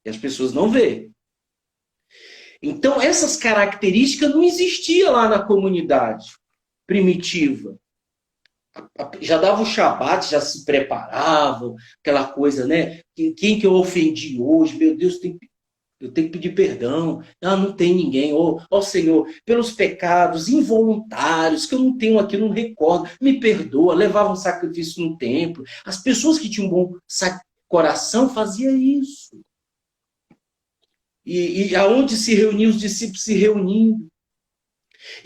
E as pessoas não veem. Então, essas características não existiam lá na comunidade primitiva. Já dava o Shabat, já se preparavam, aquela coisa, né? Quem que eu ofendi hoje? Meu Deus, eu tenho que pedir perdão. Não tem ninguém. Senhor, pelos pecados involuntários que eu não tenho aqui, não recordo. Me perdoa. Levavam sacrifício no templo. As pessoas que tinham um bom coração faziam isso. E aonde se reuniam os discípulos se reunindo.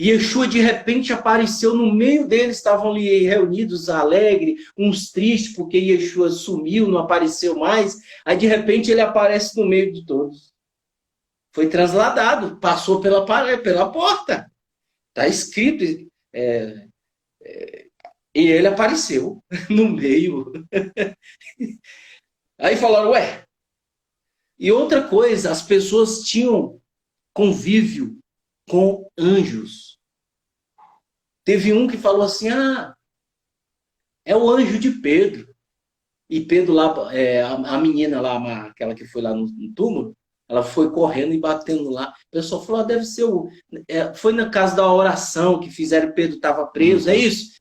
E Yeshua de repente apareceu no meio deles, estavam ali reunidos alegres, uns tristes porque Yeshua sumiu, não apareceu mais. Aí de repente ele aparece no meio de todos. Foi transladado, passou pela porta. Está escrito. E ele apareceu no meio. Aí falaram, ué. E outra coisa, as pessoas tinham convívio com anjos. Teve um que falou assim, é o anjo de Pedro. E Pedro lá, a menina lá, aquela que foi lá no túmulo, ela foi correndo e batendo lá. O pessoal falou, deve ser foi na casa da oração que fizeram, Pedro estava preso, é isso?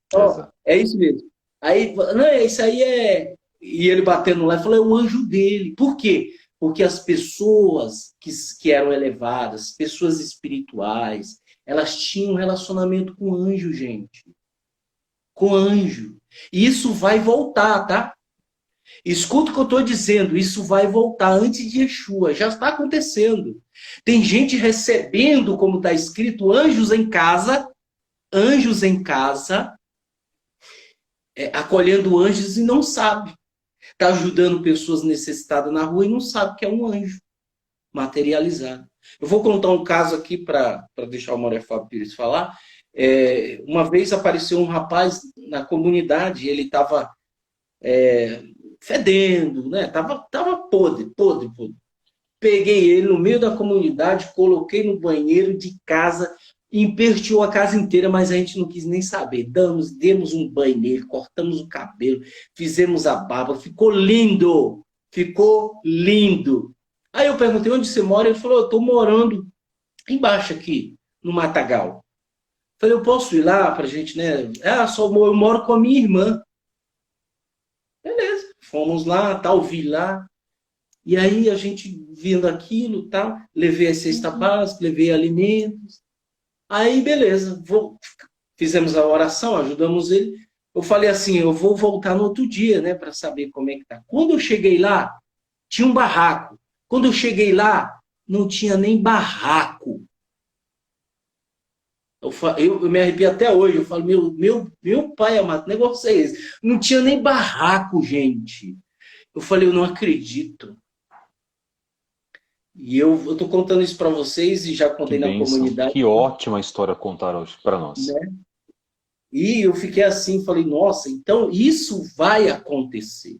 É isso mesmo. Aí, não, isso aí é... E ele batendo lá, falou, é o anjo dele. Por quê? Porque as pessoas que eram elevadas, pessoas espirituais, elas tinham um relacionamento com anjo, gente. Com anjo. E isso vai voltar, tá? Escuta o que eu estou dizendo, isso vai voltar antes de Yeshua, já está acontecendo. Tem gente recebendo, como está escrito, anjos em casa, acolhendo anjos e não sabe. Está ajudando pessoas necessitadas na rua e não sabe que é um anjo materializado. Eu vou contar um caso aqui para deixar o Maria Fábio Pires falar. Uma vez apareceu um rapaz na comunidade, ele estava fedendo, né? Tava podre. Peguei ele no meio da comunidade, coloquei no banheiro de casa, empertiu a casa inteira, mas a gente não quis nem saber. Demos um banho nele, cortamos o cabelo, fizemos a barba, ficou lindo. Aí eu perguntei, onde você mora? Ele falou, eu estou morando embaixo aqui, no Matagal. Falei, eu posso ir lá pra gente, né? Ah, só eu moro com a minha irmã. Beleza. Fomos lá, tal, vi lá. E aí a gente vendo aquilo, tal, levei a cesta básica, levei alimentos. Aí, beleza, fizemos a oração, ajudamos ele. Eu falei assim, eu vou voltar no outro dia, né, para saber como é que tá. Quando eu cheguei lá, tinha um barraco. Quando eu cheguei lá, não tinha nem barraco. Eu me arrepio até hoje. Eu falo, meu pai amado, que negócio é esse? Não tinha nem barraco, gente. Eu falei, eu não acredito. E eu tô contando isso para vocês e já Que contei na bênção. comunidade, Que ótima história contar hoje para nós. né? E eu fiquei assim, falei, nossa, então isso vai acontecer.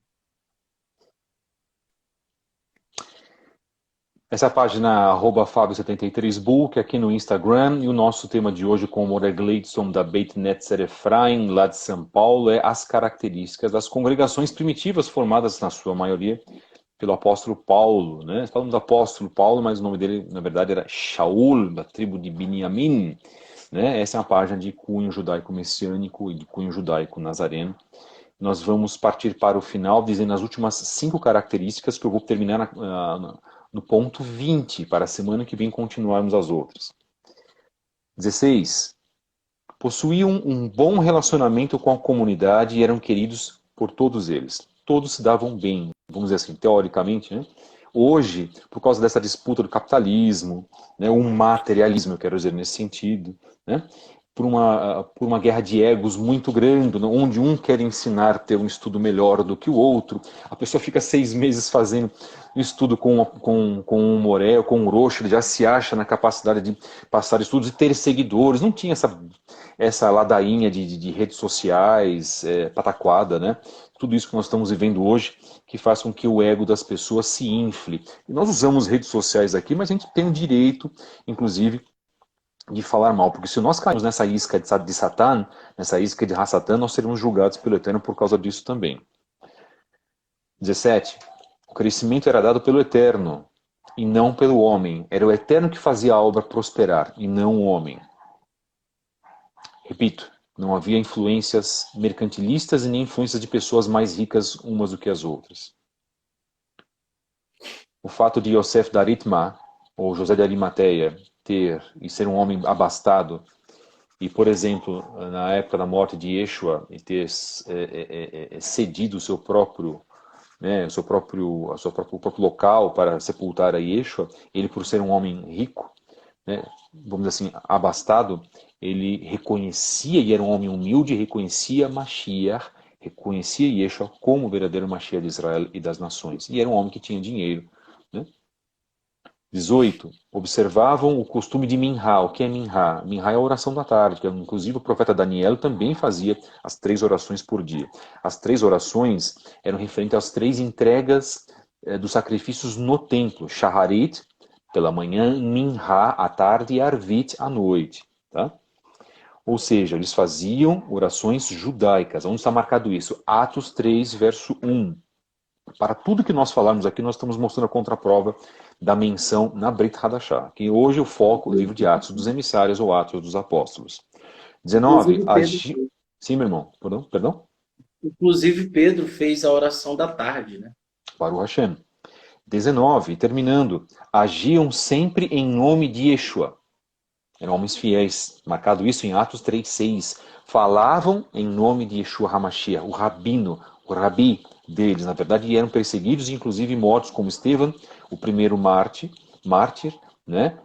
Essa é a página Fábio73book aqui no Instagram, e o nosso tema de hoje com o Morer Gleidson da Beit Netzer Efraim, lá de São Paulo, é as características das congregações primitivas formadas, na sua maioria, pelo apóstolo Paulo, né? Falamos do apóstolo Paulo, mas o nome dele, na verdade, era Shaul, da tribo de Biniamim, né? Essa é uma página de cunho judaico-messiânico e de cunho judaico-nazareno. Nós vamos partir para o final, dizendo as últimas 5 características, que eu vou terminar no ponto 20, para a semana que vem continuarmos as outras. 16. Possuíam um bom relacionamento com a comunidade e eram queridos por todos eles. Todos se davam bem, vamos dizer assim, teoricamente, né? Hoje, por causa dessa disputa do capitalismo, né, um materialismo, eu quero dizer, nesse sentido, né, por uma guerra de egos muito grande, onde um quer ensinar a ter um estudo melhor do que o outro, a pessoa fica 6 meses fazendo um estudo com um Morel, com um Roche, ele já se acha na capacidade de passar estudos e ter seguidores, não tinha essa ladainha de redes sociais, pataquada, né? Tudo isso que nós estamos vivendo hoje, que faz com que o ego das pessoas se infle. E nós usamos redes sociais aqui, mas a gente tem o direito, inclusive, de falar mal, porque se nós cairmos nessa isca de Satã, nessa isca de Hassatã, nós seremos julgados pelo Eterno por causa disso também. 17. O crescimento era dado pelo Eterno, e não pelo homem. Era o Eterno que fazia a obra prosperar, e não o homem. Repito, não havia influências mercantilistas e nem influências de pessoas mais ricas umas do que as outras. O fato de Yosef da Aritma, ou José de Arimateia, ter e ser um homem abastado, e, por exemplo, na época da morte de Yeshua, e ter cedido o seu próprio, né, o próprio local para sepultar a Yeshua, ele, por ser um homem rico, né, vamos dizer assim, abastado, ele reconhecia, e era um homem humilde, reconhecia Mashiach, reconhecia Yeshua como o verdadeiro Mashiach de Israel e das nações. E era um homem que tinha dinheiro. Né? 18. Observavam o costume de Minha. O que é Minha? Minha é a oração da tarde, que inclusive o profeta Daniel também fazia as 3 orações por dia. As 3 orações eram referentes às 3 entregas dos sacrifícios no templo. Shaharit, pela manhã, Minha à tarde e Arvit à noite. Tá? Ou seja, eles faziam orações judaicas. Onde está marcado isso? Atos 3, verso 1. Para tudo que nós falarmos aqui, nós estamos mostrando a contraprova da menção na Brit Hadashah, que hoje o foco, o livro de Atos dos Emissários ou Atos dos Apóstolos. 19. Inclusive Pedro, Sim, meu irmão. Perdão? inclusive Pedro fez a oração da tarde, né? Baruch Hashem. 19. Terminando. Agiam sempre em nome de Yeshua. Eram homens fiéis. Marcado isso em Atos 3:6. Falavam em nome de Yeshua HaMashiach, o rabino, o rabi deles, na verdade, e eram perseguidos, inclusive mortos, como Estevão, o primeiro mártir, né?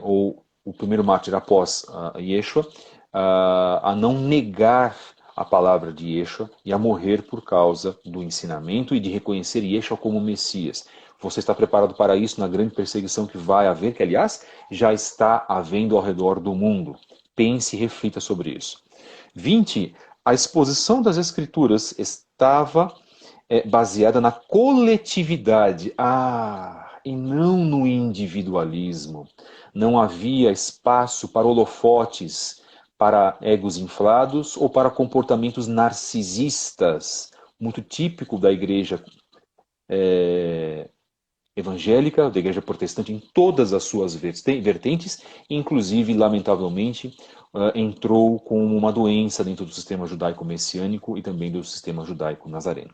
Ou o primeiro mártir após Yeshua, a não negar a palavra de Yeshua e a morrer por causa do ensinamento e de reconhecer Yeshua como Messias. Você está preparado para isso na grande perseguição que vai haver, que aliás já está havendo ao redor do mundo. Pense e reflita sobre isso. 20. A exposição das Escrituras estava baseada na coletividade. E não no individualismo. Não havia espaço para holofotes, para egos inflados ou para comportamentos narcisistas, muito típico da igreja evangélica, da igreja protestante em todas as suas vertentes, inclusive, lamentavelmente, entrou como uma doença dentro do sistema judaico-messiânico e também do sistema judaico-nazareno.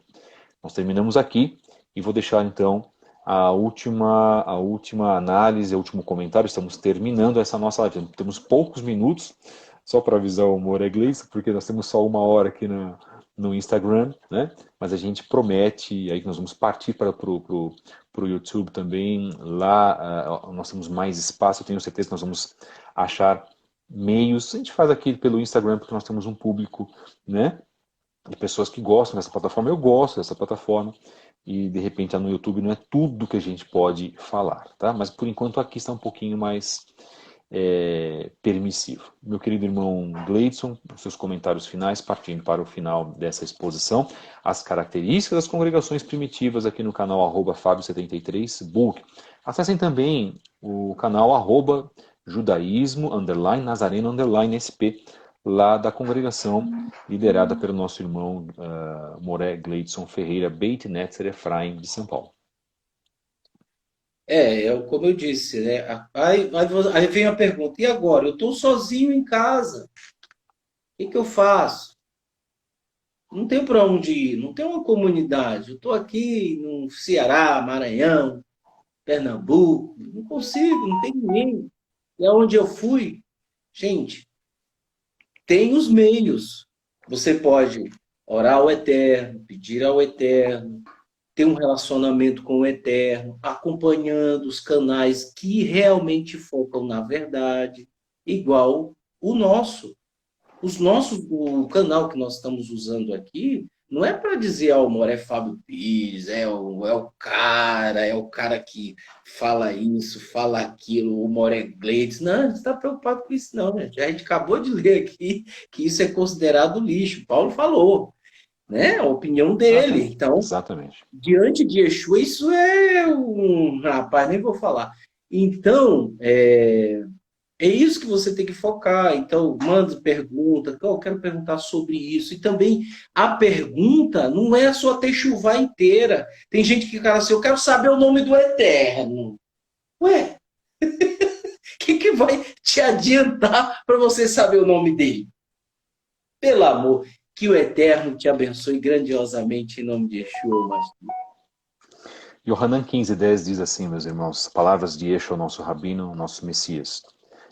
Nós terminamos aqui e vou deixar então a última análise, o último comentário. Estamos terminando essa nossa live. Temos poucos minutos, só para avisar o Moré Gleice, porque nós temos só 1 hora aqui no Instagram, né? Mas a gente promete aí que nós vamos partir para o YouTube também. Lá nós temos mais espaço, eu tenho certeza que nós vamos achar meios. A gente faz aqui pelo Instagram porque nós temos um público, né, de pessoas que gostam dessa plataforma. Eu gosto dessa plataforma e de repente no YouTube não é tudo que a gente pode falar, tá? Mas por enquanto aqui está um pouquinho mais permissivo. Meu querido irmão Gleidson, seus comentários finais, partindo para o final dessa exposição, as características das congregações primitivas aqui no canal @fabio73 book. Acessem também o canal @judaísmo_nazareno_sp, lá da congregação liderada pelo nosso irmão Moré Gleidson Ferreira, Beit Netzer Efraim, de São Paulo. Como eu disse, né? Aí vem a pergunta, e agora? Eu estou sozinho em casa, o que eu faço? Não tenho para onde ir, não tenho uma comunidade. Eu estou aqui no Ceará, Maranhão, Pernambuco, não consigo, não tem ninguém. E aonde eu fui, gente, tem os meios. Você pode orar ao Eterno, pedir ao Eterno, ter um relacionamento com o Eterno, acompanhando os canais que realmente focam na verdade, igual o nosso. O canal que nós estamos usando aqui, não é para dizer, o Moré Fábio Pires, é o cara que fala isso, fala aquilo, o Moré Gleides. Não, a gente está preocupado com isso, não, gente. A gente acabou de ler aqui que isso é considerado lixo. Paulo falou, né? A opinião dele. Então, Exatamente. diante de Yeshua, isso é um... Rapaz, nem vou falar. Então, é isso que você tem que focar. Então, manda pergunta. Eu quero perguntar sobre isso. E também, a pergunta não é a sua techuvá inteira. Tem gente que fala assim, eu quero saber o nome do Eterno. Ué, o que vai te adiantar para você saber o nome dele? Pelo amor, que o Eterno te abençoe grandiosamente em nome de Yeshua, Mashiach. Yohanan 15:10 diz assim, meus irmãos, palavras de Yeshua, nosso Rabino, nosso Messias.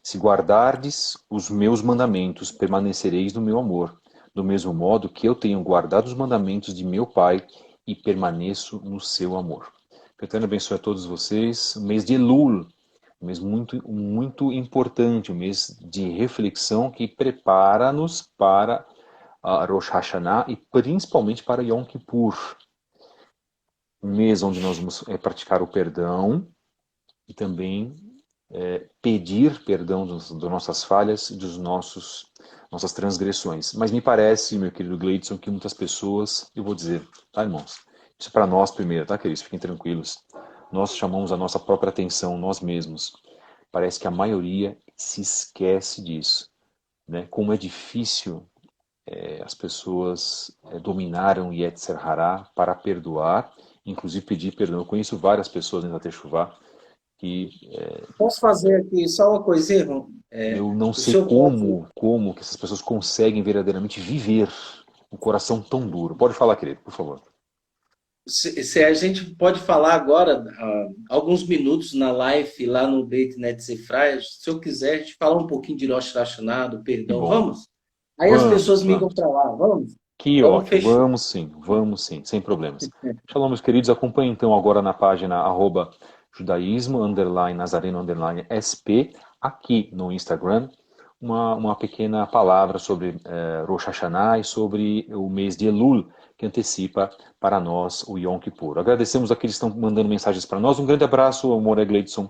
Se guardardes os meus mandamentos, permanecereis no meu amor, do mesmo modo que eu tenho guardado os mandamentos de meu Pai e permaneço no seu amor. Que o Eterno abençoe a todos vocês. O mês de Elul, um mês muito, muito importante, um mês de reflexão que prepara-nos para a Rosh Hashanah e principalmente para Yom Kippur. Um mês onde nós vamos praticar o perdão e também pedir perdão das nossas falhas e dos nossas transgressões. Mas me parece, meu querido Gleidson, que muitas pessoas, eu vou dizer, tá, irmãos? Isso é para nós primeiro, tá, queridos? Fiquem tranquilos. Nós chamamos a nossa própria atenção, nós mesmos. Parece que a maioria se esquece disso, né? Como é difícil as pessoas dominaram Yetzer Hará para perdoar, inclusive pedir perdão. Eu conheço várias pessoas dentro da Techuvá que... Posso fazer aqui só uma coisinha, irmão? eu não O sei senhor como que essas pessoas conseguem verdadeiramente viver um coração tão duro. Pode falar, querido, por favor. se a gente pode falar agora, alguns minutos na live lá no Beit Netz Efraim, se eu quiser, a gente falar um pouquinho de Rosh Hashanah, do Que perdão, bom. vamos? Aí as pessoas migram Vamos. para lá, vamos? Que Então, ótimo, fechou. vamos sim, sem problemas. Shalom, meus queridos, acompanhem então agora na página @judaísmo_nazareno_sp, aqui no Instagram, uma pequena palavra sobre Rosh Hashanah e sobre o mês de Elul, que antecipa para nós o Yom Kippur. Agradecemos aqueles que estão mandando mensagens para nós. Um grande abraço ao Moré Gleidson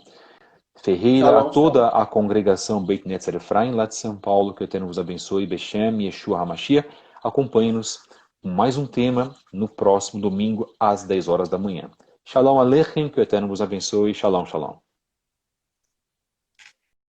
Ferreira, a Shalom, toda shalom. a congregação Beit Netzer Efraim, lá de São Paulo, que o Eterno vos abençoe, Beshem, Yeshua HaMashiach. Acompanhe-nos com mais um tema no próximo domingo, às 10 horas da manhã. Shalom Aleichem, que o Eterno vos abençoe. Shalom, shalom.